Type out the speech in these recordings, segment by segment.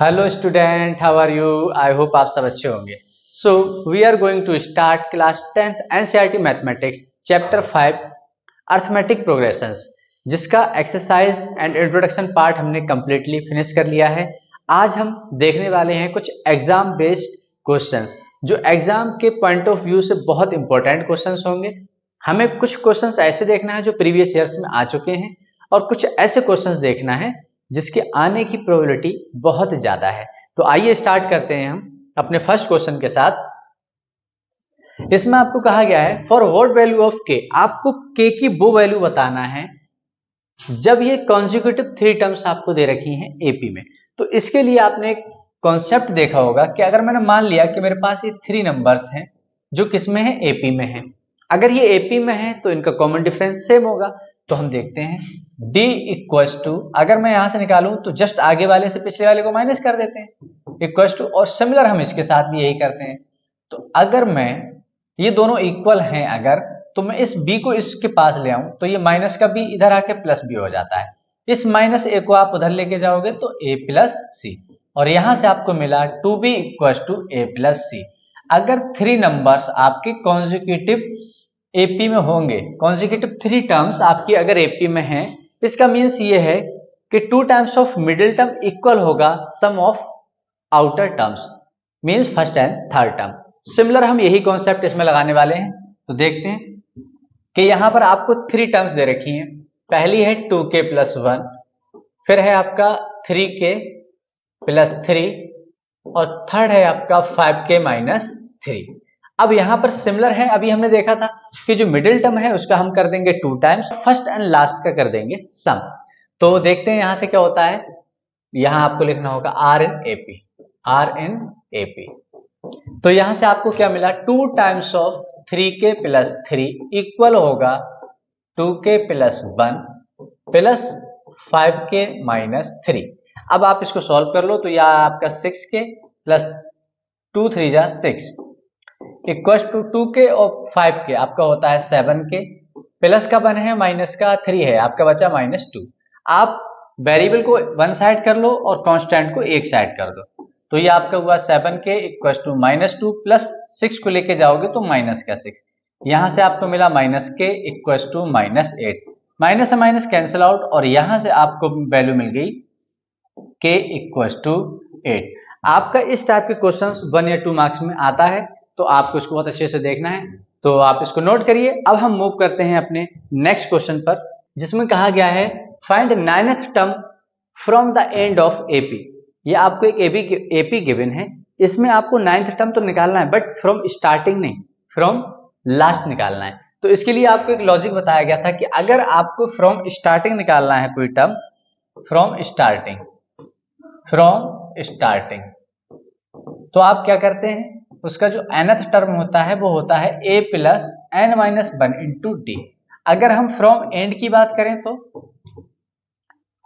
Hello student, how are you? I hope आप सब अच्छे होंगे। So we are going to start class 10th NCERT mathematics chapter 5 arithmetic progressions, जिसका exercise and introduction part हमने completely finish कर लिया है। आज हम देखने वाले हैं कुछ एग्जाम बेस्ड क्वेश्चंस जो एग्जाम के पॉइंट ऑफ व्यू से बहुत इंपॉर्टेंट क्वेश्चंस होंगे। हमें कुछ क्वेश्चंस ऐसे देखना है जो प्रीवियस ईयर्स में आ चुके हैं और कुछ ऐसे क्वेश्चंस देखना है जिसके आने की प्रोबेबिलिटी बहुत ज्यादा है। तो आइए स्टार्ट करते हैं हम अपने फर्स्ट क्वेश्चन के साथ। इसमें आपको कहा गया है फॉर व्हाट वैल्यू ऑफ के, आपको के की वो वैल्यू बताना है जब ये कॉन्जिक्यूटिव 3 टर्म्स आपको दे रखी हैं एपी में। तो इसके लिए आपने एक कॉन्सेप्ट देखा होगा कि अगर मैंने मान लिया कि मेरे पास ये 3 नंबर्स हैं जो किसमें है, एपी में है। अगर ये एपी में है तो इनका कॉमन डिफरेंस सेम होगा। तो हम देखते हैं d इक्वल्स टू, अगर मैं यहां से निकालूं तो जस्ट आगे वाले से पिछले वाले को माइनस कर देते हैं, इक्वल्स टू, और सिमिलर हम इसके साथ भी यही करते हैं। तो अगर मैं ये दोनों इक्वल हैं अगर, तो मैं इस b को इसके पास ले आऊं तो ये माइनस का b इधर आके प्लस b हो जाता है। इस माइनस a को आप उधर लेके जाओगे तो a प्लस सी, और यहां से आपको मिला 2b equals to a plus सी। अगर 3 नंबर्स आपके कॉन्जिक्यूटिव एपी में होंगे, कॉन्जिक्यूटिव 3 टर्म्स आपकी अगर एपी में हैं, इसका मीन्स ये है कि 2 times of middle term equal होगा sum of outer terms, means first and third term. Similar हम यही कॉन्सेप्ट इसमें लगाने वाले हैं। तो देखते हैं कि यहां पर आपको 3 टर्म्स दे रखी हैं। पहली है 2k प्लस 1, फिर है आपका 3k प्लस 3, और थर्ड है आपका 5k माइनस 3। अब यहां पर सिमिलर है, अभी हमने देखा था कि जो मिडिल टर्म है उसका हम कर देंगे 2 टाइम्स, फर्स्ट एंड लास्ट का कर देंगे सम। तो देखते हैं यहां से क्या होता है। यहां आपको लिखना होगा are in AP, are in AP. तो यहां से आपको क्या मिला, 2 times of 3k plus 3 equal होगा 2k plus 1 plus 5k minus 3। अब आप इसको सॉल्व कर लो तो यह आपका 6k प्लस 2 3 जा 6 इक्वल टू 2k और 5k आपका होता है 7k, प्लस का 1 है माइनस का 3 है, आपका बचा माइनस 2। आप वेरिएबल को वन साइड कर लो और कांस्टेंट को एक साइड कर दो। तो ये आपका हुआ 7k equal to minus 2 plus 6 को लेके जाओगे तो माइनस का 6, यहां से आपको मिला minus k equal to minus 8। Minus से माइनस कैंसिल आउट, और यहां से आपको वैल्यू मिल गई k इक्वल टू 8। आपका इस टाइप के क्वेश्चंस 1 या 2 मार्क्स में आता है, तो आपको इसको बहुत अच्छे से देखना है। तो आप इसको नोट करिए। अब हम मूव करते हैं अपने नेक्स्ट क्वेश्चन पर, जिसमें कहा गया है find 9th term from the end of AP. ये आपको एक एपी गिवन है, इसमें आपको 9th टर्म तो निकालना है बट फ्रॉम स्टार्टिंग नहीं, फ्रॉम लास्ट निकालना है। तो इसके लिए आपको एक लॉजिक बताया गया था कि अगर आपको फ्रॉम स्टार्टिंग निकालना है कोई टर्म, फ्रॉम स्टार्टिंग, तो आप क्या करते हैं, उसका जो nth टर्म होता है वो होता है a plus n minus 1 into D. अगर हम फ्रॉम एंड की बात करें तो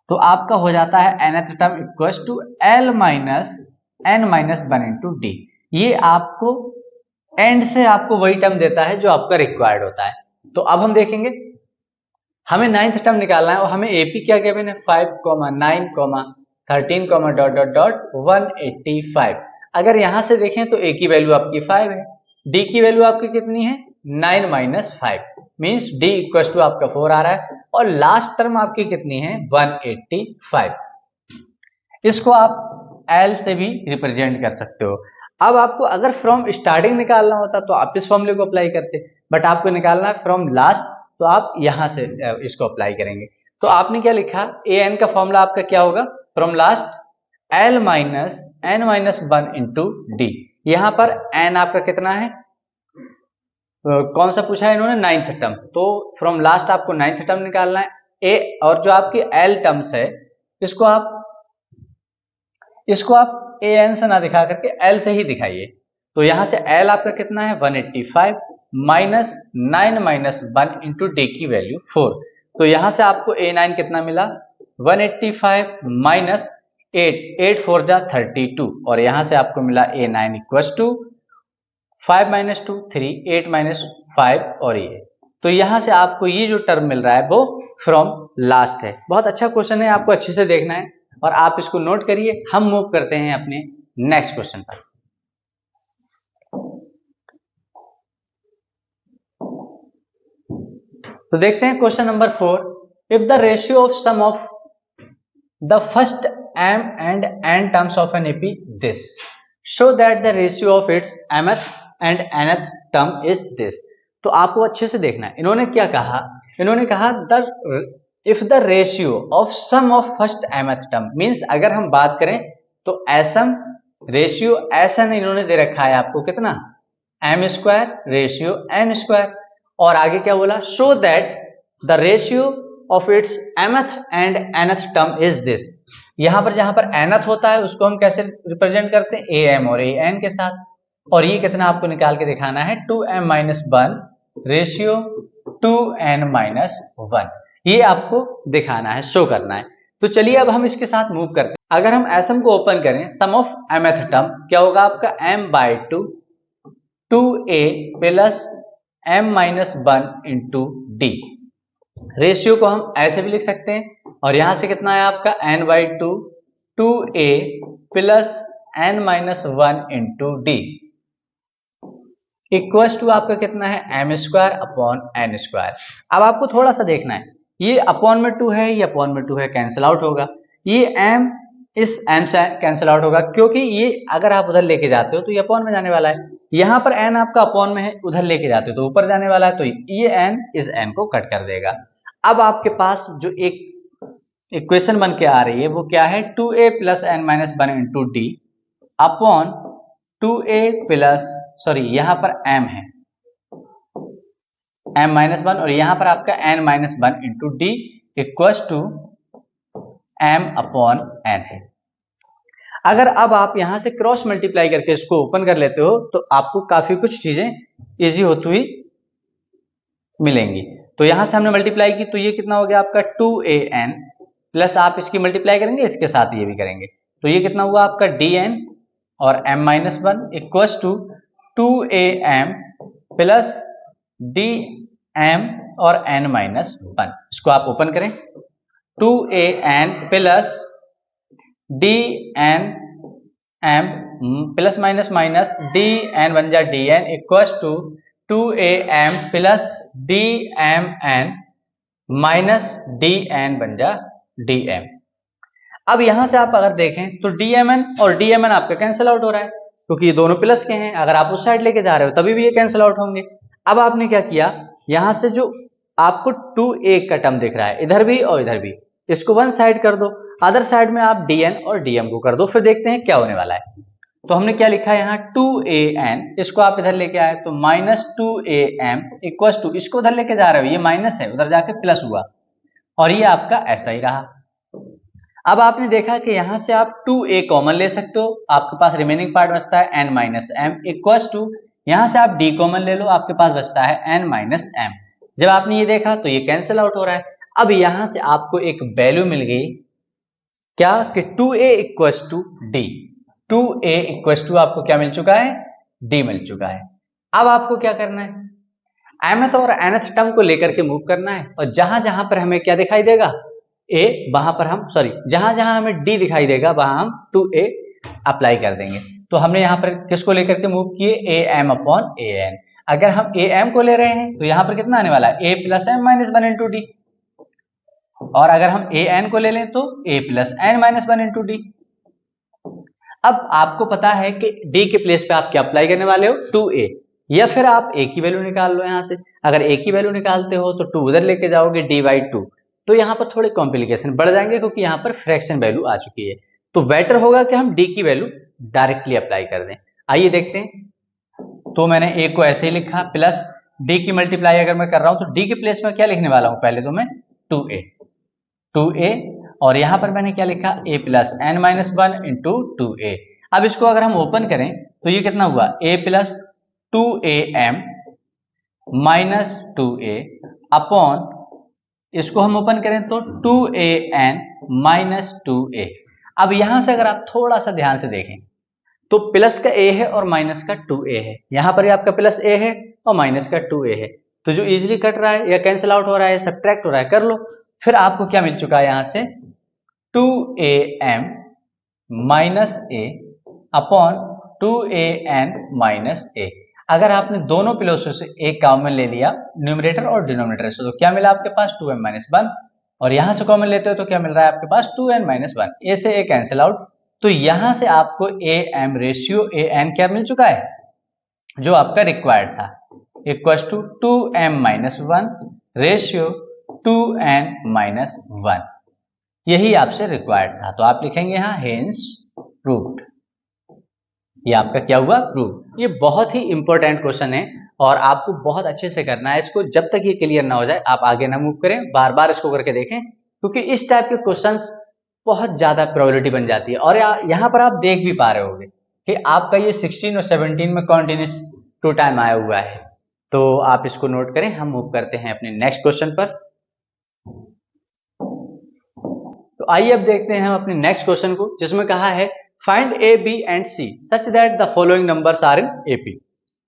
आपका हो जाता है nth term equal to l minus n minus 1 into D. ये आपको एंड से आपको वही टर्म देता है जो आपका रिक्वायर्ड होता है। तो अब हम देखेंगे, हमें 9th टर्म निकालना है और हमें एपी क्या गिवन है, 5, 9, 13, डॉट डॉट डॉट 185। अगर यहां से देखें तो a की वैल्यू आपकी 5 है, d की वैल्यू आपकी कितनी है, 9 minus 5, means d equal to आपका 4 आ रहा है, और लास्ट टर्म आपकी कितनी है, 185। इसको आप L से भी रिप्रेजेंट कर सकते हो। अब आपको अगर फ्रॉम स्टार्टिंग निकालना होता तो आप इस फॉर्मूले को अप्लाई करते, बट आपको निकालना है फ्रॉम लास्ट, तो आप यहां से इसको अप्लाई करेंगे। तो आपने क्या लिखा, ए एन का फॉर्मूला आपका क्या होगा, from last L minus n minus 1 into D. यहां पर n आपका कितना है, कौन सा पूछा है इन्होंने, 9th टर्म। तो फ्रॉम लास्ट आपको 9th टर्म निकालना है। ए और जो आपकी L टर्म्स है इसको आप ए एन से ना दिखा करके L से ही दिखाइए। तो यहां से L आपका कितना है, 185 माइनस 9 माइनस 1 इंटू डी की वैल्यू 4। तो यहां से आपको A9 कितना मिला, 185 माइनस 8 4 जा 32, और यहां से आपको मिला A9 equal to 5 minus 2 3, 8 minus 5, और ये। तो यहां से आपको ये जो टर्म मिल रहा है वो फ्रॉम लास्ट है। बहुत अच्छा क्वेश्चन है, आपको अच्छे से देखना है। और आप इसको नोट करिए। हम मूव करते हैं अपने नेक्स्ट क्वेश्चन पर। तो देखते हैं question number 4। If the ratio of sum of the first m and n terms of an AP this, show that the ratio of its mth and nth term is this। तो आपको अच्छे से देखना है, इन्होंने क्या कहा, इन्होंने कहा if the ratio of sum of first mth term means अगर हम बात करें तो sm रेशियो Sn इन्होंने दे रखा है आपको कितना, m square ratio n square, और आगे क्या बोला, show that the ratio of its mth and nth term is this. यहां पर जहां पर nth होता है उसको हम कैसे रिप्रेजेंट करते हैं, am और an के साथ, और ये कितना आपको निकाल के दिखाना है 2m minus 1 ratio 2n minus 1, ये आपको दिखाना है, शो करना है। तो चलिए अब हम इसके साथ मूव करते हैं। अगर हम sm को ओपन करें, सम ऑफ mth टर्म क्या होगा आपका m/2 2a plus m minus 1 into D. Ratio को हम ऐसे भी लिख सकते हैं, और यहां से कितना है आपका n/2 2a plus n minus 1 into D equal to आपका कितना है m square upon n square. अब आपको थोड़ा सा देखना है, ये अपॉन में 2 है, ये अपॉन में 2 है, कैंसिल आउट होगा, ये m इस m से कैंसिल आउट होगा, क्योंकि ये अगर आप उधर लेके जाते हो तो ये अपॉन में जाने वाला है, यहाँ पर n आपका अपॉन में है, उधर लेके जाते हो तो ऊपर जाने वाला है, तो ये n इस n को कट कर देगा। अब आपके पास जो एक इक्वेशन बन के आ रही है वो क्या है, 2a plus n minus 1 into D upon 2a plus यहाँ पर m है m माइनस 1 और यहाँ पर आपका n minus 1 into D equal to m upon n है। अगर अब आप यहां से क्रॉस मल्टीप्लाई करके इसको ओपन कर लेते हो तो आपको काफी कुछ चीजें इजी होती हुई मिलेंगी। तो यहां से हमने मल्टीप्लाई की तो ये कितना हो गया आपका 2an प्लस आप इसकी मल्टीप्लाई करेंगे इसके साथ ये भी करेंगे, तो ये कितना हुआ आपका dn और m minus 1 equal to 2am plus dm और n माइनस 1। इसको आप ओपन करें, 2an plus dn m plus minus minus dn बन जा dn equal to 2am plus dmn minus dn बन जा dm। अब यहां से आप अगर देखें तो dmn और dmn आपका कैंसिल आउट हो रहा है, क्योंकि ये दोनों प्लस के हैं, अगर आप उस साइड लेके जा रहे हो तभी भी ये कैंसिल आउट होंगे। अब आपने क्या किया, यहां से जो आपको 2a का टर्म दिख रहा है इधर भी और इधर भी, इसको वन साइड कर दो, अदर साइड में आप dn और dm को कर दो, फिर देखते हैं क्या होने वाला है। तो हमने क्या लिखा है यहाँ 2an, इसको आप इधर लेके आए तो माइनस 2am इक्वल टू, इसको उधर लेके जा रहे हो, ये माइनस है उधर जाके प्लस हुआ, और ये आपका ऐसा ही रहा। अब आपने देखा कि यहां से आप 2a कॉमन ले सकते हो, आपके पास रिमेनिंग पार्ट बचता है n minus m equal to, यहां से आप d कॉमन ले लो, आपके पास बचता है n माइनस m। जब आपने ये देखा तो ये कैंसिल आउट हो रहा है। अब यहां से आपको एक वैल्यू मिल गई क्या कि 2a equal to d, 2a equal to आपको क्या मिल चुका है, d मिल चुका है। अब आपको क्या करना है, mth और nth टर्म को लेकर के मूव करना है, और जहां जहां पर हमें क्या दिखाई देगा a, वहां पर हम जहां जहां हमें d दिखाई देगा वहां हम 2a अप्लाई कर देंगे। तो हमने यहां पर किसको लेकर के मूव किए, am अपॉन an। अगर हम am को ले रहे हैं तो यहां पर कितना आने वाला है, a plus m minus 1 into D, और अगर हम an को ले लें तो a plus n minus 1 into D. अब आपको पता है कि d के प्लेस पे आप क्या अप्लाई करने वाले हो, 2a, या फिर आप a की वैल्यू निकाल लो यहां से। अगर a की वैल्यू निकालते हो तो 2 उधर लेके जाओगे d/2, तो यहाँ पर थोड़े कॉम्प्लिकेशन बढ़ जाएंगे क्योंकि यहाँ पर फ्रैक्शन वैल्यू आ चुकी है। तो बेटर होगा कि हम d की वैल्यू डायरेक्टली अप्लाई कर दें। आइए देखते हैं। तो मैंने a को ऐसे ही लिखा, प्लस d की मल्टीप्लाई अगर मैं कर रहा हूं तो d के प्लेस में क्या लिखने वाला हूं, पहले तो मैं 2a, और यहां पर मैंने क्या लिखा, a plus n minus 1 into 2a। अब इसको अगर हम ओपन करें तो ये कितना हुआ, a plus 2am minus 2a upon, इसको हम ओपन करें तो 2an माइनस 2a। अब यहां से अगर आप थोड़ा सा ध्यान से देखें तो प्लस का a है और माइनस का 2a है, यहां पर आपका प्लस a है और माइनस का 2a है, तो जो इजीली कट रहा है या कैंसिल आउट हो रहा है, सब्ट्रैक्ट हो रहा है, कर लो। फिर आपको क्या मिल चुका है, यहां से 2am minus a upon 2an minus a। अगर आपने दोनों प्लसों से एक कॉमन ले लिया न्यूमरेटर और डिनोमिनेटर से, तो क्या मिला आपके पास 2m माइनस 1, और यहां से कॉमन लेते हो तो क्या मिल रहा है आपके पास 2n माइनस 1। a से a कैंसिल आउट, तो यहां से आपको am रेशियो an क्या मिल चुका है जो आपका रिक्वायर्ड था, equal to 2m minus 1 ratio 2n minus 1, यही आपसे रिक्वायर्ड था। तो आप लिखेंगे यहां हेंस प्रूव्ड, ये आपका क्या हुआ, प्रूव। ये बहुत ही इंपॉर्टेंट क्वेश्चन है और आपको बहुत अच्छे से करना है इसको। जब तक ये क्लियर ना हो जाए आप आगे ना मूव करें, बार बार इसको करके देखें, क्योंकि इस टाइप के क्वेश्चंस बहुत ज्यादा प्रोबेबिलिटी बन जाती है। और यहाँ पर आप देख भी पा रहे होंगे कि आपका ये 16 और 17 में कॉन्टिन्यूस 2 टाइम आया हुआ है, तो आप इसको नोट करें। हम मूव करते हैं अपने नेक्स्ट क्वेश्चन पर। तो आइए अब देखते हैं हम अपने नेक्स्ट क्वेश्चन को, जिसमें कहा है find A B and C such that the following numbers are in AP.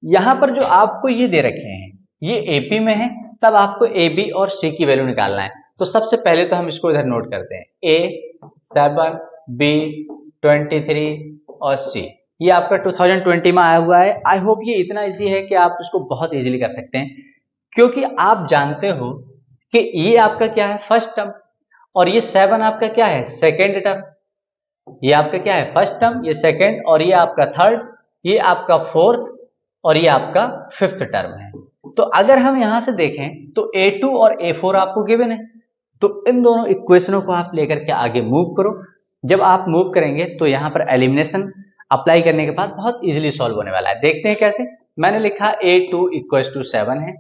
यहां पर जो आपको ये दे रखे हैं ये एपी में है, तब आपको ए बी और सी की वैल्यू निकालना है। तो सबसे पहले तो हम इसको इधर नोट करते हैं, ए 7 बी 23 और सी। ये आपका 2020 में आया हुआ है। आई होप ये इतना इजी है कि आप इसको बहुत इजीली कर सकते हैं, क्योंकि आप जानते हो कि ये आपका क्या है, फर्स्ट टर्म, और ये 7 आपका क्या है, सेकेंड टर्म। ये आपका क्या है, फर्स्ट टर्म, ये सेकेंड, और ये आपका थर्ड, ये आपका फोर्थ, और ये आपका फिफ्थ टर्म है। तो अगर हम यहां से देखें तो A2 और A4 आपको गिवन है, तो इन दोनों इक्वेशनों को आप लेकर के आगे मूव करो। जब आप मूव करेंगे तो यहां पर एलिमिनेशन अप्लाई करने के बाद बहुत इजीली सॉल्व होने वाला है। देखते हैं कैसे। मैंने लिखा A2 इक्वल टू 7 है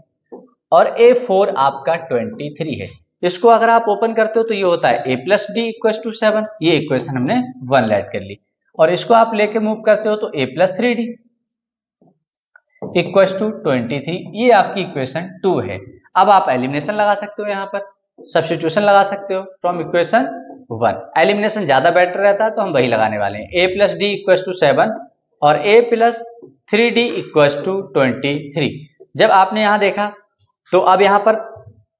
और A4 आपका 23 है। इसको अगर आप ओपन करते हो तो ये होता है a plus D equal to 7, ये इक्वेशन हमने 1 ऐड कर ली, और इसको आप लेके मूव करते हो तो a plus 3d equal to 23, ये आपकी इक्वेशन 2 है। अब आप एलिमिनेशन लगा सकते हो, यहाँ पर सब्स्टिट्यूशन लगा सकते हो फ्रॉम इक्वेशन 1। एलिमिनेशन ज्यादा बेटर रहता है तो हम वही लगाने वाले हैं, a plus D equal to 7 और a plus 3d equal to 23। जब आपने यहां देखा तो अब यहां पर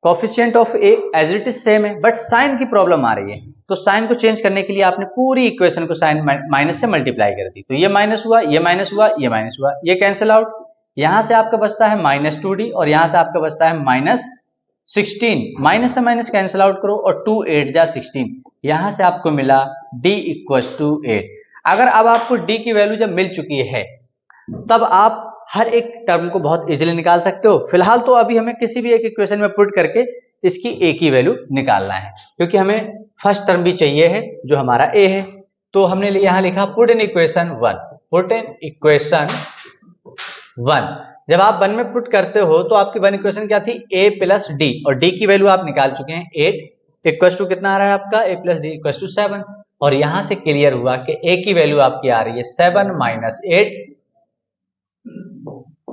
coefficient of A as it is same है, बट साइन की प्रॉब्लम आ रही है। तो साइन को चेंज करने के लिए आपने पूरी इक्वेशन को साइन माइनस से मल्टीप्लाई कर दी, तो ये माइनस हुआ, ये माइनस हुआ, ये माइनस हुआ, ये कैंसिल आउट। यहां से आपका बचता है माइनस 2d और यहां से आपका बचता है माइनस 16। माइनस से माइनस कैंसिल आउट करो और 2 8 जा 16, यहां से आपको मिला d इक्वल टू 8। अगर अब आपको d की वैल्यू जब मिल चुकी है तब आप हर एक टर्म को बहुत इजीली निकाल सकते हो। फिलहाल तो अभी हमें किसी भी एक इक्वेशन में पुट करके इसकी a की वैल्यू निकालना है, क्योंकि हमें फर्स्ट टर्म भी चाहिए है जो हमारा a है। तो हमने यहां लिखा put in equation 1, put in equation 1। जब आप 1 में पुट करते हो तो आपकी 1 इक्वेशन क्या थी, a प्लस डी, और d की वैल्यू आप निकाल चुके हैं 8 इक्वल टू कितना आ रहा है आपका, a plus D equal to 7। और यहां से क्लियर हुआ कि a की वैल्यू आपकी आ रही है 7 माइनस 8,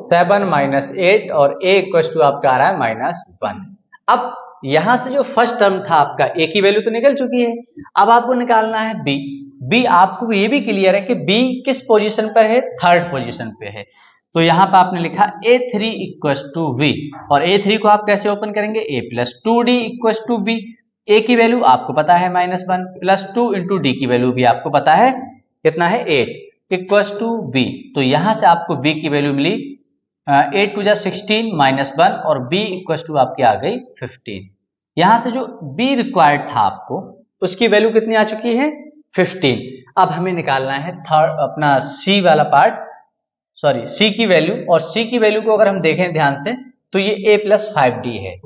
7 माइनस 8, और a इक्वल टू आपका आ रहा है माइनस 1। अब यहां से जो फर्स्ट टर्म था आपका a की वैल्यू तो निकल चुकी है, अब आपको निकालना है b। आपको ये भी क्लियर है कि b किस पोजीशन पर है, थर्ड पोजीशन पे है। तो यहां पर आपने लिखा a3 इक्वल टू v, और a3 को आप कैसे ओपन करेंगे, a plus 2d equal to b। a की वैल्यू आपको पता है -1, प्लस 2 इंटू डी की वैल्यू भी आपको पता है कितना है, 8 इक्वल टू b। तो यहां से आपको b की वैल्यू मिली 8 टू जा 16 -1, और b इक्वल टू आपकी आ गई 15। यहां से जो b रिक्वायर्ड था आपको उसकी वैल्यू कितनी आ चुकी है, 15। अब हमें निकालना है थर्ड अपना c वाला पार्ट, सॉरी c की वैल्यू। और c की वैल्यू को अगर हम देखें ध्यान से तो ये a प्लस 5d है,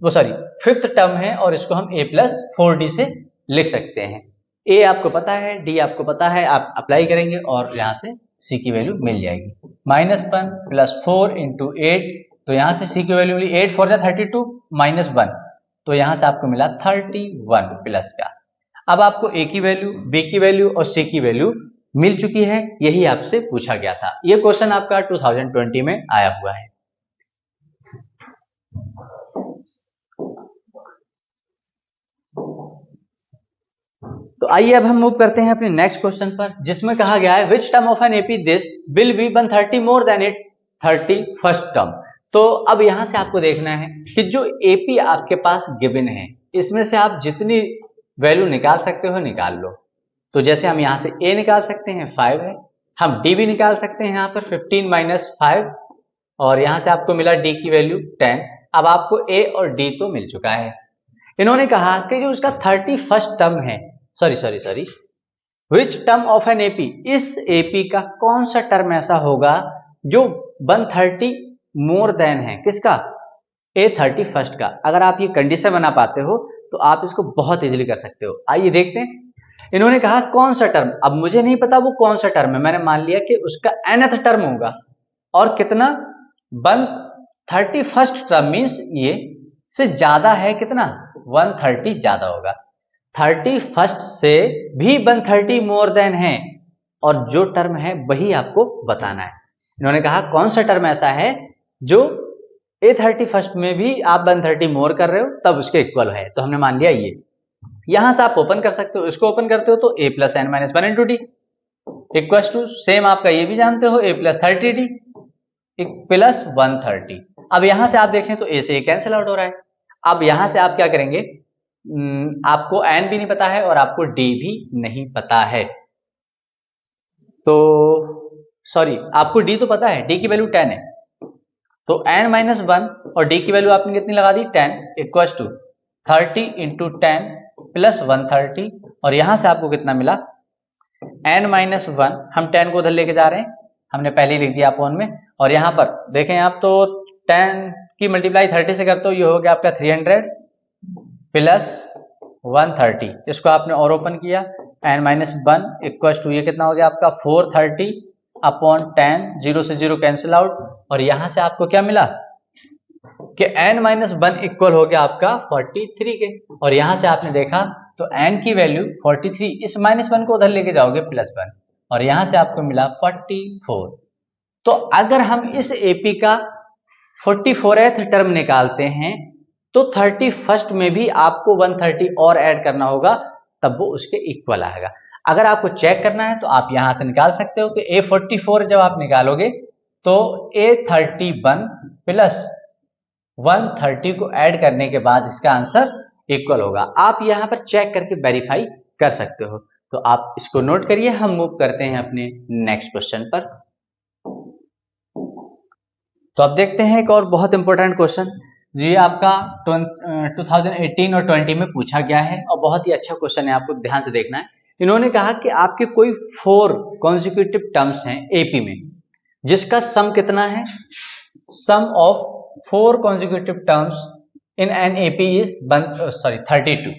वो सॉरी फिफ्थ टर्म है, और इसको हम a प्लस 4d से लिख सकते हैं। a आपको पता है, d आपको पता है, आप अप्लाई करेंगे और यहां से c की वैल्यू मिल जाएगी, -1 प्लस 4 इंटू 8। तो यहां से c की वैल्यू मिली 8 4 32 -1, तो यहां से आपको मिला 31 प्लस का। अब आपको a की वैल्यू, b की वैल्यू और c की वैल्यू मिल चुकी है, यही आपसे पूछा गया था। ये क्वेश्चन आपका 2020 में आया हुआ है। तो आइए अब हम मूव करते हैं अपने नेक्स्ट क्वेश्चन पर, जिसमें कहा गया है which term of an AP this will be 130 more than it 30 first term. तो अब यहां से आपको देखना है कि जो एपी आपके पास गिवन है इसमें से आप जितनी वैल्यू निकाल सकते हो निकाल लो। तो जैसे हम यहाँ से a निकाल सकते हैं 5 है, हम d भी निकाल सकते हैं यहाँ पर 15 माइनस 5, और यहाँ से आपको मिला d की वैल्यू 10। अब आपको a और d तो मिल चुका है। इन्होंने कहा कि जो उसका 31st टर्म है, sorry which term of an AP, इस एपी का कौन सा टर्म ऐसा होगा जो 130 मोर देन है, किसका, A31 का। अगर आप ये कंडीशन बना पाते हो तो आप इसको बहुत इजीली कर सकते हो। आइए देखते हैं। इन्होंने कहा कौन सा टर्म, अब मुझे नहीं पता वो कौन सा टर्म है, मैंने मान लिया कि उसका nth टर्म होगा, और कितना, 131st टर्म मीन्स ये से ज्यादा है, कितना, 130 ज्यादा होगा। 31st से भी 130 मोर देन है, और जो टर्म है वही आपको बताना है। इन्होंने कहा कौन सा टर्म ऐसा है जो A31 में भी आप 130 मोर कर रहे हो तब उसके इक्वल है, तो हमने मान लिया ये। यहां से आप ओपन कर सकते हो, इसको ओपन करते हो तो a plus N minus 1 into D equal to, same आपका ये भी जानते हो, a प्लस 30d प्लस 130। अब यहां से आप देखें तो a से a कैंसिल आउट हो रहा है। अब यहां से आप क्या करेंगे, आपको n भी नहीं पता है और आपको d भी नहीं पता है, तो सॉरी आपको d तो पता है, d की वैल्यू 10 है, तो n माइनस 1 और d की वैल्यू आपने कितनी लगा दी 10 इक्वल टू 30 इंटू 10 प्लस 130, और यहां से आपको कितना मिला n माइनस 1, हम 10 को उधर लेके जा रहे हैं, हमने पहले ही लिख दिया अपॉन में, और यहां पर देखें आप तो 10 की मल्टीप्लाई 30 से करते हो, ये हो गया आपका 300 प्लस 130, इसको आपने और ओपन किया, n माइनस 1 इक्वल टू ये कितना हो गया आपका 430 अपॉन 10, 0 से 0 कैंसिल आउट, और यहां से आपको क्या मिला कि n माइनस 1 इक्वल हो गया आपका 43 के, और यहां से आपने देखा तो n की वैल्यू 43, इस माइनस 1 को उधर लेके जाओगे प्लस 1, और यहां से आपको मिला 44। तो अगर हम इस एपी का 44th टर्म निकालते हैं तो 31st में भी आपको 130 और ऐड करना होगा, तब वो उसके इक्वल आएगा। अगर आपको चेक करना है तो आप यहां से निकाल सकते हो कि A44 जब आप निकालोगे तो A31 प्लस 130 को ऐड करने के बाद इसका आंसर इक्वल होगा। आप यहां पर चेक करके वेरीफाई कर सकते हो, तो आप इसको नोट करिए। हम मूव करते हैं अपने नेक्स्ट क्वेश्चन पर। तो अब देखते हैं एक और बहुत इंपॉर्टेंट क्वेश्चन, ये आपका 2018 और 20 में पूछा गया है, और बहुत ही अच्छा क्वेश्चन है, आपको ध्यान से देखना है। इन्होंने कहा कि आपके कोई 4 कॉन्जिक्यूटिव टर्म्स हैं एपी में, जिसका सम कितना है, सम of 4 consecutive terms in an AP is 32,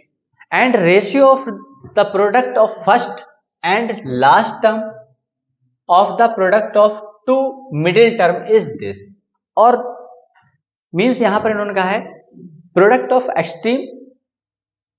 and ratio of the product of first and last term of the product of two middle term is this, और मीन्स यहां पर इन्होंने कहा है प्रोडक्ट ऑफ एक्सट्रीम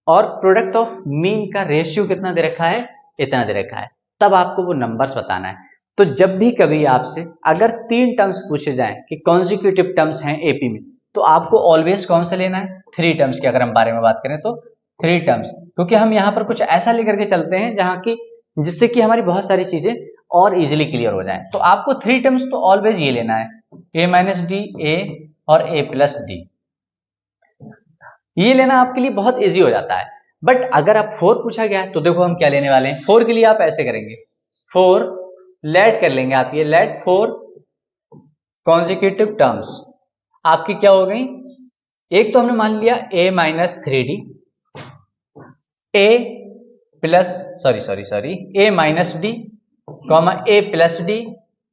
और प्रोडक्ट ऑफ मीन का ratio कितना दे रखा है, इतना दे रखा है, तब आपको वो नंबर्स बताना है। तो जब भी कभी आपसे अगर 3 टर्म्स पूछे जाएं कि कॉन्जिक्यूटिव टर्म्स हैं एपी में, तो आपको ऑलवेज कौन सा लेना है, 3 टर्म्स की अगर हम बारे में बात करें तो 3 टर्म्स, क्योंकि हम यहाँ पर कुछ ऐसा लेकर के चलते हैं जहां की जिससे कि हमारी बहुत सारी चीजें और इजीली क्लियर हो जाए। तो आपको 3 टर्म्स तो ऑलवेज ये लेना है, a माइनस डी, ए और a प्लस डी, ये लेना आपके लिए बहुत इजी हो जाता है। बट अगर आप 4 पूछा गया है तो देखो हम क्या लेने वाले हैं। 4 के लिए आप ऐसे करेंगे, 4 लेट कर लेंगे आप, ये लेट 4 कॉन्जिक्यूटिव टर्म्स आपकी क्या हो गई, एक तो हमने मान लिया a minus 3d, a plus sorry a minus D, comma a plus D,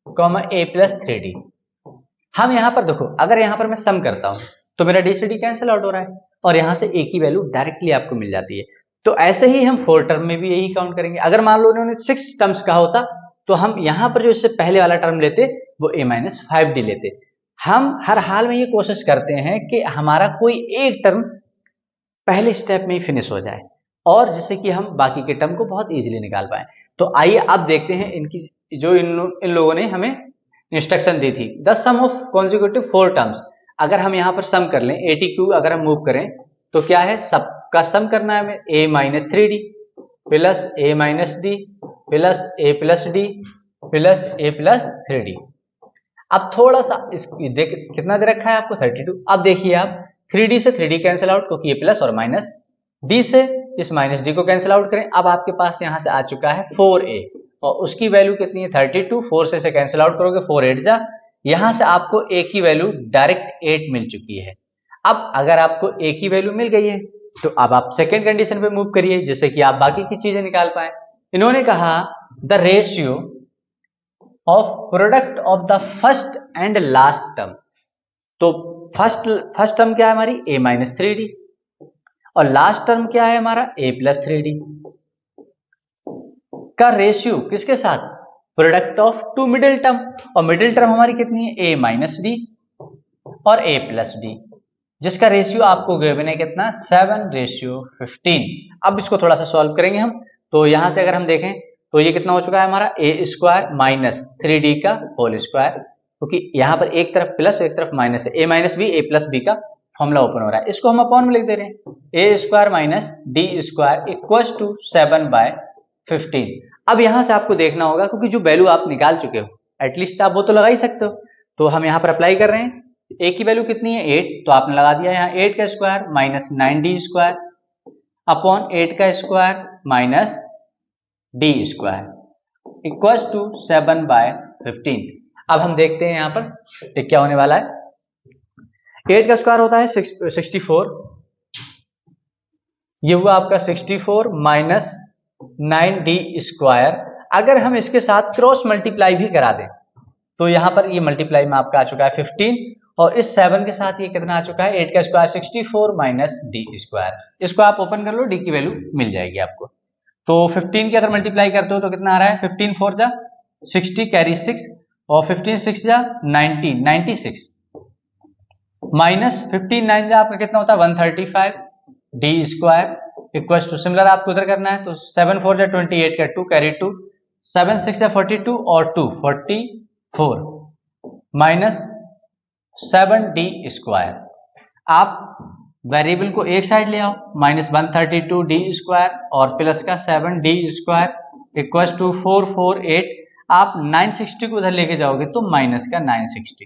comma a plus 3d। हम यहां पर देखो, अगर यहां पर मैं सम करता हूं तो मेरा d से d कैंसिल आउट हो रहा है, और यहां से a की वैल्यू डायरेक्टली आपको मिल जाती है। तो ऐसे ही हम 4 टर्म में भी यही काउंट करेंगे। अगर मान लो उन्होंने 6 टर्म्स कहा होता तो हम यहां पर जो इससे पहले वाला टर्म लेते वो a माइनस 5d लेते। हम हर हाल में ये कोशिश करते हैं कि हमारा कोई एक टर्म पहले स्टेप में ही फिनिश हो जाए, और जिससे कि हम बाकी के टर्म को बहुत इजीली निकाल पाए। तो आइए अब देखते हैं इनकी जो इन लोगों ने हमें इंस्ट्रक्शन दी थी, the sum of consecutive 4 terms. अगर हम यहाँ पर सम कर लें, 82 अगर हम मूव करें तो क्या है, सबका सम करना है हमें, a minus 3d plus a minus D plus a plus D plus a plus 3d। अब थोड़ा सा देख कितना दे रखा है आपको 32। अब देखिए आप 3d से 3d कैंसिल आउट, क्योंकि ये प्लस और माइनस, d से इस माइनस डी को कैंसिल आउट करें। अब आपके पास यहाँ से आ चुका है 4a और उसकी वैल्यू कितनी है 32। 4 से इसे कैंसिल आउट करोगे 4 8 जा, यहाँ से आपको a की वैल्यू डायरेक्ट 8 मिल चुकी है। अब अगर आपको a की वैल्यू मिल गई है तो अब आप सेकेंड कंडीशन पे मूव करिए जिससे कि आप बाकी की चीजें निकाल पाए। इन्होंने कहा the ratio of product of the first and last term. तो फर्स्ट टर्म क्या है हमारी a माइनस 3d और लास्ट टर्म क्या है हमारा a प्लस 3d का रेशियो किसके साथ, product of two middle term, और मिडिल टर्म हमारी कितनी है a माइनस डी और a प्लस डी, जिसका रेशियो आपको गिवन है कितना 7:15। अब इसको थोड़ा सा सॉल्व करेंगे हम। तो यहां से अगर हम देखें तो ये कितना हो चुका है हमारा a स्क्वायर माइनस 3d का होल स्क्वायर, क्योंकि यहाँ पर एक तरफ प्लस एक तरफ माइनस है, a minus B a plus B का फॉर्मूला ओपन हो रहा है, इसको हम अपॉन में लिख दे रहे हैं, a square minus D square equals to 7/15। अब यहां से आपको देखना होगा क्योंकि जो वैल्यू आप निकाल चुके हो एटलीस्ट आप वो तो लगा ही सकते हो, तो हम यहाँ पर अप्लाई कर रहे हैं। a की वैल्यू कितनी है 8, तो आपने लगा दिया यहाँ 8 का square minus 9d square upon 8 का square minus d square equals to 7/15। अब हम देखते हैं यहाँ पर क्या होने वाला है। 8 का स्क्वायर होता है 64, ये हुआ आपका 64 माइनस 9d स्क्वायर। अगर हम इसके साथ क्रॉस मल्टीप्लाई भी करा दें तो यहां पर ये मल्टीप्लाई में आपका आ चुका है 15 और इस 7 के साथ ये कितना आ चुका है 8 का स्क्वायर 64 माइनस डी स्क्वायर। इसको आप ओपन कर लो, डी की वैल्यू मिल जाएगी आपको। तो 15 की अगर मल्टीप्लाई करते हो तो कितना आ रहा है 15 4 जा 60 कैरी 6 और 15 6 जा 90 96 माइनस 15 9 जा आपका कितना होता है 135 D square equals to, similar आपको उधर करना है तो 7 4 जा 28 का 2 कैरी 2 7 6 जा 42 और 2 44 माइनस 7d स्क्वायर। आप वेरिएबल को एक साइड ले आओ माइनस 132d स्क्वायर और प्लस का 7d स्क्वायर इक्वल्स टू 448। आप 960 को उधर लेके जाओगे तो माइनस का 960।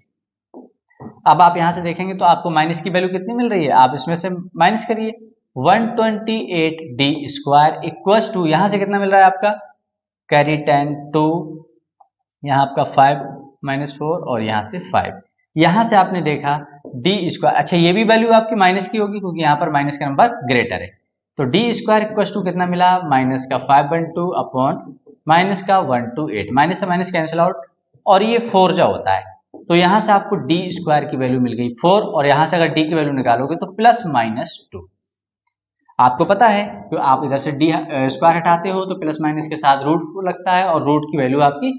अब आप यहां से देखेंगे तो आपको माइनस की वैल्यू कितनी मिल रही है, आप इसमें से माइनस करिए 128d स्क्वायर इक्वल्स टू, यहां से कितना मिल रहा है आपका कैरी 10 2, यहाँ आपका 5 माइनस 4 और यहाँ से 5। यहां से आपने देखा डी स्क्वायर, अच्छा ये भी वैल्यू आपकी माइनस की होगी क्योंकि यहाँ पर माइनस का नंबर ग्रेटर है, तो डी स्क्वायर इक्वल टू कितना मिला माइनस का 5/2 अपॉन माइनस का 128, माइनस से माइनस कैंसिल आउट और ये 4 जो होता है, तो यहां से आपको डी स्क्वायर की वैल्यू मिल गई 4 और यहां से अगर डी की वैल्यू निकालोगे तो प्लस माइनस 2। आपको पता है तो आप इधर से डी स्क्वायर हटाते हो तो प्लस माइनस के साथ रूट लगता है और रूट की वैल्यू आपकी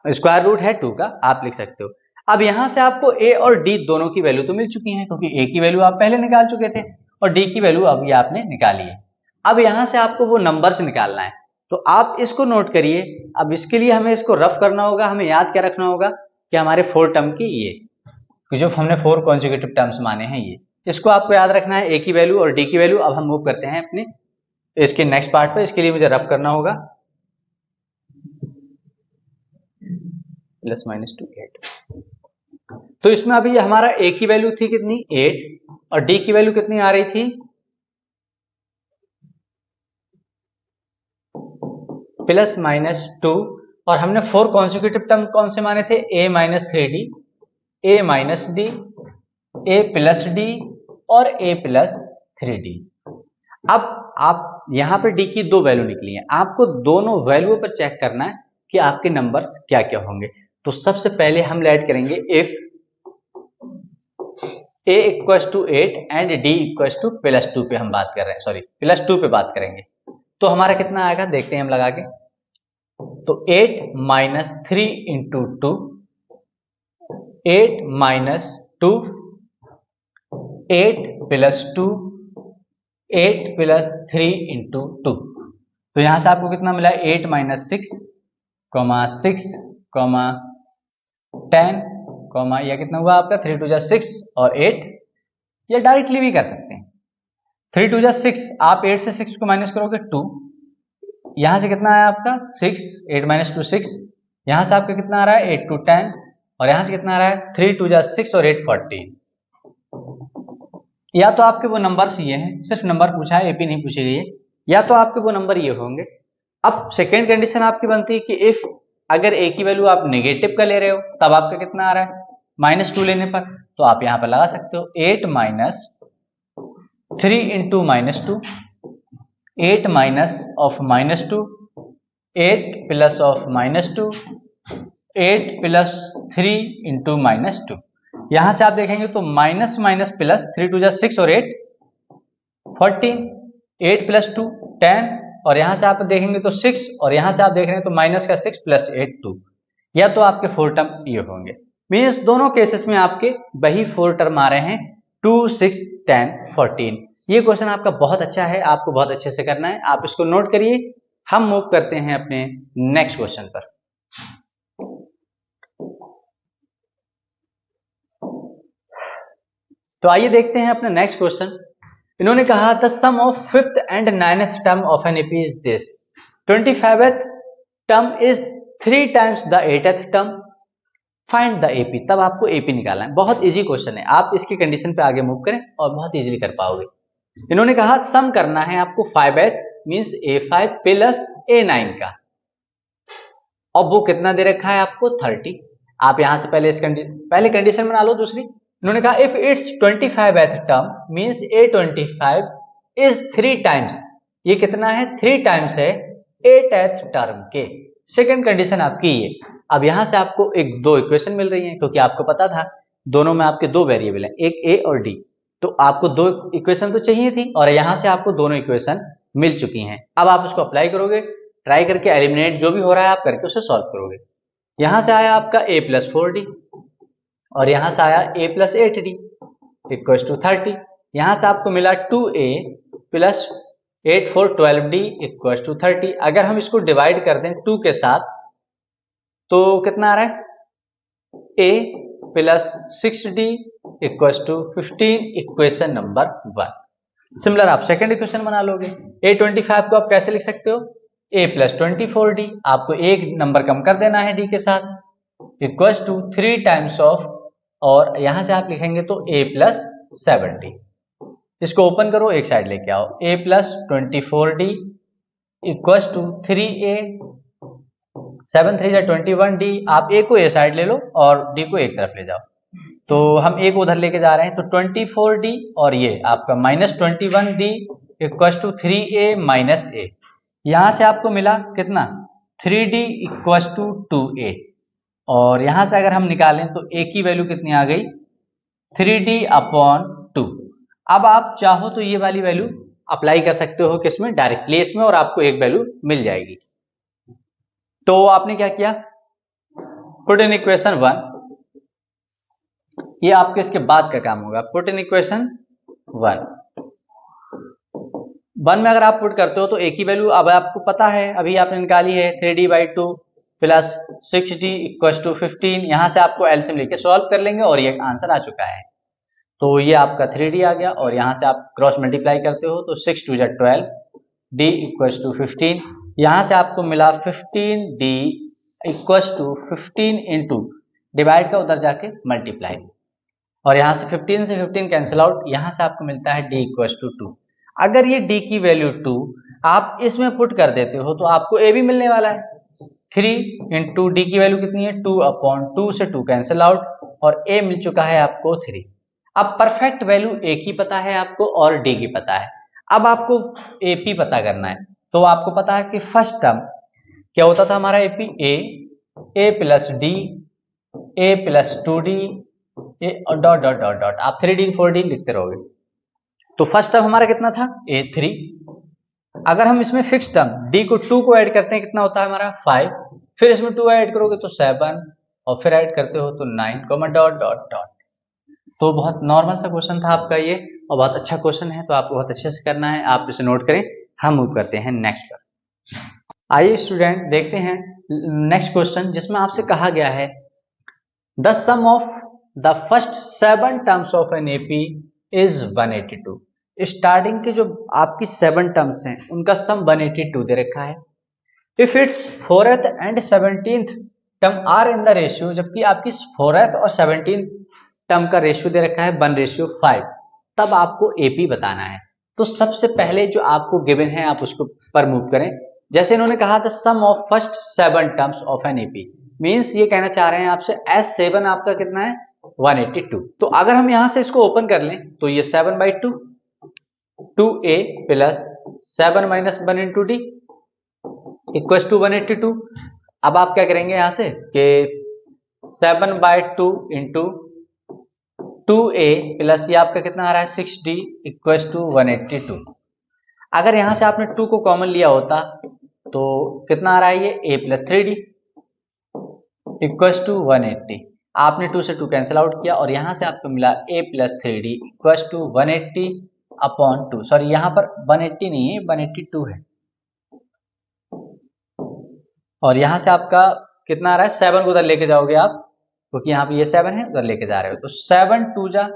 स्क्वायर रूट है 2 का, आप लिख सकते हो। अब यहां से आपको a और d दोनों की वैल्यू तो मिल चुकी है क्योंकि a की वैल्यू आप पहले निकाल चुके थे और d की वैल्यू अभी आपने निकाली है। अब यहां से आपको वो नंबर्स निकालना है, तो आप इसको नोट करिए। अब इसके लिए हमें इसको रफ करना होगा, हमें याद क्या रखना होगा कि हमारे 4 टर्म की ये जो हमने 4 कॉन्जिक्यूटिव टर्म्स माने हैं ये, इसको आपको याद रखना है a की वैल्यू और d की वैल्यू। अब हम मूव करते हैं अपने इसके नेक्स्ट पार्ट पे, इसके लिए मुझे रफ करना होगा प्लस माइनस 2 8। तो इसमें अभी हमारा a की वैल्यू थी कितनी 8 और d की वैल्यू कितनी आ रही थी प्लस माइनस 2 और हमने 4 कॉन्जिक्यूटिव टर्म कौन से माने थे a minus 3d, a minus d, a plus d और a प्लस 3d। अब आप यहां पर d की 2 वैल्यू निकली हैं, आपको दोनों वैल्यू पर चेक करना है कि आपके नंबर्स क्या क्या होंगे। तो सबसे पहले हम लेट करेंगे if a equals to 8 and d equals to plus 2 पे हम बात कर रहे हैं, सॉरी प्लस 2 पे बात करेंगे। तो हमारा कितना आएगा देखते हैं हम लगा के, तो 8 minus 3 into 2, 8 minus 2, 8 plus 2, 8 plus 3 into 2। तो यहां से आपको कितना मिला 8 माइनस 6, 6, 10, यह कितना हुआ आपका 3 2 जा 6 और 8, या डायरेक्टली भी कर सकते हैं 3 2 जा 6, आप 8 से 6 को माइनस करोगे 2, यहां से कितना आया आपका 6, 8 माइनस 2 6, यहां से आपका कितना आ रहा है 8 2 10 और यहां से कितना आ रहा है 3 2 जा 6 और 8 14, या तो आपके वो नंबर्स ये हैं, सिर्फ नंबर पूछा है, एपी नहीं पूछी गई है, या तो आपके वो नंबर ये होंगे। अब सेकेंड कंडीशन आपकी बनती है कि इफ अगर ए की वैल्यू आप नेगेटिव का ले रहे हो तब आपका कितना आ रहा है -2 लेने पर, तो आप यहां पर लगा सकते हो 8 minus 3 into -2, 8 minus of -2, 8 plus of -2, 8 plus 3 into -2। यहां से आप देखेंगे तो माइनस माइनस प्लस, 3 टू जा 6 और 8 14, 8 प्लस 2 10, और यहां से आप देखेंगे तो 6, और यहां से आप देख रहे हैं तो माइनस का 6 प्लस 8 2, या तो आपके 4 टर्म ये होंगे। मीन्स दोनों केसेस में आपके वही 4 टर्म आ रहे हैं 2 6 10 14। ये क्वेश्चन आपका बहुत अच्छा है, आपको बहुत अच्छे से करना है, आप इसको नोट करिए। हम मूव करते हैं अपने नेक्स्ट क्वेश्चन पर। तो आइए देखते हैं अपना नेक्स्ट क्वेश्चन। इन्होंने कहा the sum of 5th and 9th term of N AP is this, 25th term is 3 times the 8th term, find the AP. तब आपको एपी निकालना है। बहुत इजी क्वेश्चन है, आप इसकी कंडीशन पे आगे मूव करें और बहुत इजीली कर पाओगे। इन्होंने कहा सम करना है आपको 5th means a5 plus a9 का, और वो कितना दे रखा है आपको 30। आप यहां से पहले पहले कंडीशन बना लो दूसरी। इन्होंने कहा if it's 25th term means a25 is 3 times, ये कितना है 3 टाइम्स है 8th टर्म के। सेकंड कंडीशन आपकी ये। अब यहां से आपको दो इक्वेशन मिल रही हैं, क्योंकि आपको पता था दोनों में आपके दो वेरिएबल हैं, एक ए और डी, तो आपको दो इक्वेशन तो चाहिए थी, और यहां से आपको दोनों इक्वेशन मिल चुकी हैं। अब आप उसको अप्लाई करोगे, ट्राई करके एलिमिनेट जो भी हो रहा है आप करके उसे सॉल्व करोगे। यहां से आया आपका a प्लस 4d, और यहां से आया a plus 8d equal to 30। यहां से आपको मिला 2a plus 8 4 12d equal to 30। अगर हम इसको डिवाइड कर दें 2 के साथ तो कितना आ रहा है a plus 6d equal to 15, equation number 1। Similar आप सेकंड इक्वेशन बना लोगे। a25 को आप कैसे लिख सकते हो, a प्लस 24d, आपको एक नंबर कम कर देना है d के साथ इक्वल टू 3 टाइम्स ऑफ, और यहां से आप लिखेंगे तो a प्लस 7d। इसको ओपन करो, एक साइड लेके आओ, a plus 24d equal to 3a, 7 3 21d। आप a को a साइड ले लो और d को एक तरफ ले जाओ, तो हम a को उधर लेके जा रहे हैं, तो 24d और ये आपका -21d equal to 3a minus a। यहां से आपको मिला कितना 3d इक्वल टू 2a, और यहां से अगर हम निकालें तो a की वैल्यू कितनी आ गई 3d अपॉन 2। अब आप चाहो तो ये वाली वैल्यू अप्लाई कर सकते हो किसमें, डायरेक्टली इसमें, और आपको एक वैल्यू मिल जाएगी। तो आपने क्या किया, पुट इन इक्वेशन 1, ये आपके इसके बाद का काम होगा। पुट इन इक्वेशन 1 में अगर आप पुट करते हो तो a की वैल्यू अब आपको पता है, अभी आपने निकाली है 3d/2 plus 6d equal to 15। यहां से आपको एलसीएम लेके सॉल्व कर लेंगे और ये आंसर आ चुका है। तो ये आपका 3d आ गया, और यहां से आप क्रॉस मल्टीप्लाई करते हो तो 6 2 12, d इक्वल टू 15। यहां से आपको मिला 15d equal to 15 into divide का उधर जाके मल्टीप्लाई, और यहां से 15 से 15 कैंसिल आउट, यहां से आपको मिलता है d इक्वल टू 2। अगर ये d की वैल्यू 2 आप इसमें पुट कर देते हो तो आपको a भी मिलने वाला है। 3 इंटू डी की वैल्यू कितनी है 2 अपॉन 2 से 2 कैंसिल आउट, और a मिल चुका है आपको 3। अब परफेक्ट वैल्यू a की पता है आपको और d की पता है। अब आपको ap पता करना है, तो आपको पता है कि फर्स्ट टर्म क्या होता था हमारा ap, a plus d, a plus 2d, dot dot dot dot, आप 3d 4d लिखते रहोगे। तो फर्स्ट टर्म हमारा कितना था a3। अगर हम इसमें फिक्स टर्म d को 2 को ऐड करते हैं कितना होता है हमारा 5, फिर इसमें 2 ऐड करोगे तो 7, और फिर ऐड करते हो तो 9, डॉट डॉट डॉट। तो बहुत नॉर्मल सा क्वेश्चन था आपका ये, और बहुत अच्छा क्वेश्चन है, तो आपको बहुत अच्छे से करना है। आप इसे नोट करें। हम मूव करते हैं नेक्स्ट पर। आइए स्टूडेंट देखते हैं नेक्स्ट क्वेश्चन, जिसमें आपसे कहा गया है the sum of the first 7 terms of N AP is 182। Starting के जो आपकी 7 टर्म्स हैं उनका सम 182 दे रखा है। If it's 4th and 17th term are in the ratio, जबकि आपकी 4th और 17th टर्म का रेशियो दे रखा है 1:5, तब आपको एपी बताना है। तो सबसे पहले जो आपको गिवन है आप उसको पर मूव करें। जैसे इन्होंने कहा था sum of first 7 terms of N AP, means ये कहना चाह रहे हैं आपसे S7 आपका कितना है 182। तो अगर हम यहां से इसको ओपन कर लें तो ये 7/2 2a plus 7 minus 1 into D equal to 182। अब आप क्या करेंगे यहां से कि 7/2 इंटू 2a प्लस ये आपका कितना आ रहा है 6d इक्वल टू 182। अगर यहां से आपने 2 को कॉमन लिया होता तो कितना आ रहा है ये a plus 3d equal to 180। आपने 2 से 2 कैंसिल आउट किया और यहां से आपको मिला a plus 3d equal to 180 upon 2। Sorry यहां पर 180 नहीं है 182 है। और यहां से आपका कितना आ रहा है 7 को उधर लेके जाओगे आप, क्योंकि यहाँ पे ये 7 है उधर लेके जा रहे हो। तो 7 2 जा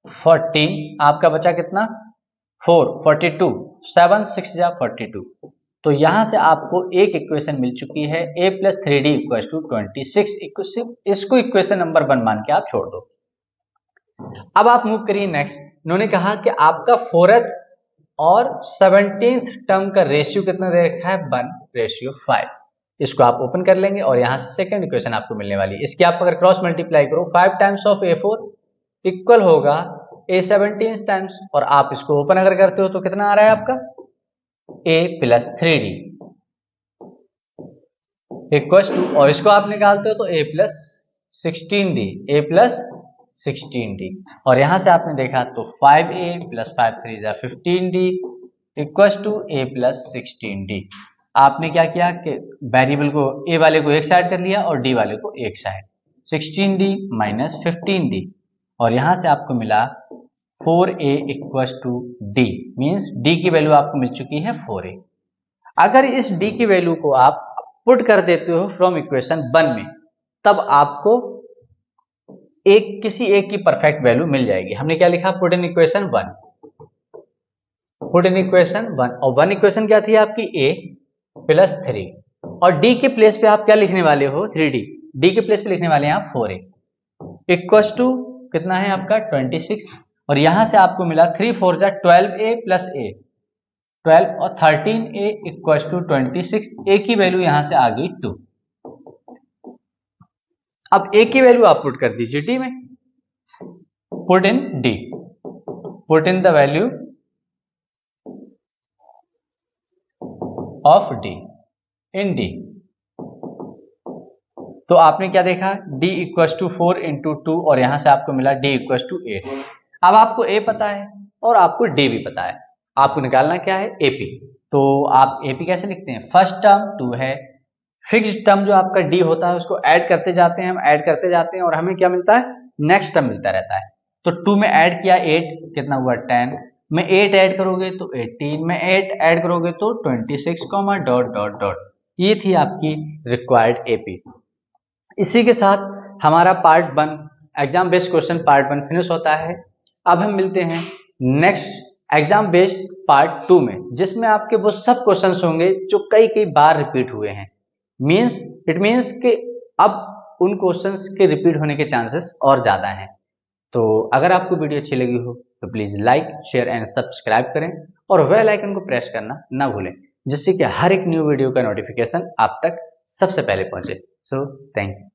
14, आपका बचा कितना 4 42, 7 6 जा 42। तो यहां से आपको एक इक्वेशन मिल चुकी है a plus 3d equal to 26। इसको इक्वेशन नंबर 1 मान के आप छोड़ दो। अब आप मूव करिए नेक्स्ट। इन्होंने कहा कि आपका 4th और 17th टर्म का रेशियो कितना दे रखा है 1:5। इसको आप ओपन कर लेंगे और यहां से सेकंड इक्वेशन आपको मिलने वाली है। इसकी आप अगर क्रॉस मल्टीप्लाई करो 5 टाइम्स ऑफ a4 इक्वल होगा a17 टाइम्स, और आप इसको ओपन अगर करते हो तो कितना आ रहा है आपका a plus 3d equal to, और इसको आप निकालते हो तो a plus 16d a plus 16d, और यहां से आपने देखा तो 5a प्लस 5 3 जा 15d equal to a plus 16d। आपने क्या किया कि वेरिएबल को a वाले को एक साइड कर लिया और d वाले को एक साइड, 16d माइनस 15d, और यहां से आपको मिला 4a equal to d, means d की वैल्यू आपको मिल चुकी है 4a। अगर इस d की वैल्यू को आप पुट कर देते हो फ्रॉम इक्वेशन 1 में, तब आपको किसी एक की परफेक्ट वैल्यू मिल जाएगी। हमने क्या लिखा put in equation 1, put in equation 1, और 1 इक्वेशन क्या थी आपकी a प्लस 3, और d के प्लेस पे आप क्या लिखने वाले हो 3d, d के प्लेस पे लिखने वाले हैं आप 4a इक्वल टू कितना है आपका 26, और यहां से आपको मिला 3 4 जा 12a प्लस a 12 और 13a इक्वल टू 26। a की वैल्यू यहां से आ गई 2। अब a की वैल्यू आप पुट कर दीजिए d में, put in d, put in the value of d in d। तो आपने क्या देखा d इक्वल टू 4 इंटू 2, और यहां से आपको मिला d इक्वल टू 8। अब आपको a पता है और आपको d भी पता है, आपको निकालना क्या है ap। तो आप ap कैसे लिखते हैं, फर्स्ट टर्म 2 है, फिक्स्ड टर्म जो आपका d होता है उसको ऐड करते जाते हैं, हम ऐड करते जाते हैं और हमें क्या मिलता है नेक्स्ट टर्म मिलता रहता है। तो 2 में ऐड किया 8 कितना हुआ 10, में 8 ऐड करोगे तो 18, में 8 ऐड करोगे तो 26, डॉट डॉट डॉट। ये थी आपकी रिक्वायर्ड एपी। इसी के साथ हमारा part 1 exam based question part 1 finish होता है। अब हम मिलते हैं नेक्स्ट एग्जाम बेस्ड पार्ट 2 में, जिसमें आपके वो सब क्वेश्चंस होंगे जो कई कई बार रिपीट हुए हैं। इट मीन्स कि अब उन क्वेश्चंस के रिपीट होने के चांसेस और ज्यादा हैं। तो अगर आपको वीडियो अच्छी लगी हो तो please like share and subscribe करें और बेल आइकन को प्रेस करना ना भूलें, जिससे कि हर एक न्यू वीडियो का नोटिफिकेशन आप तक सबसे पहले पहुंचे। So thank you.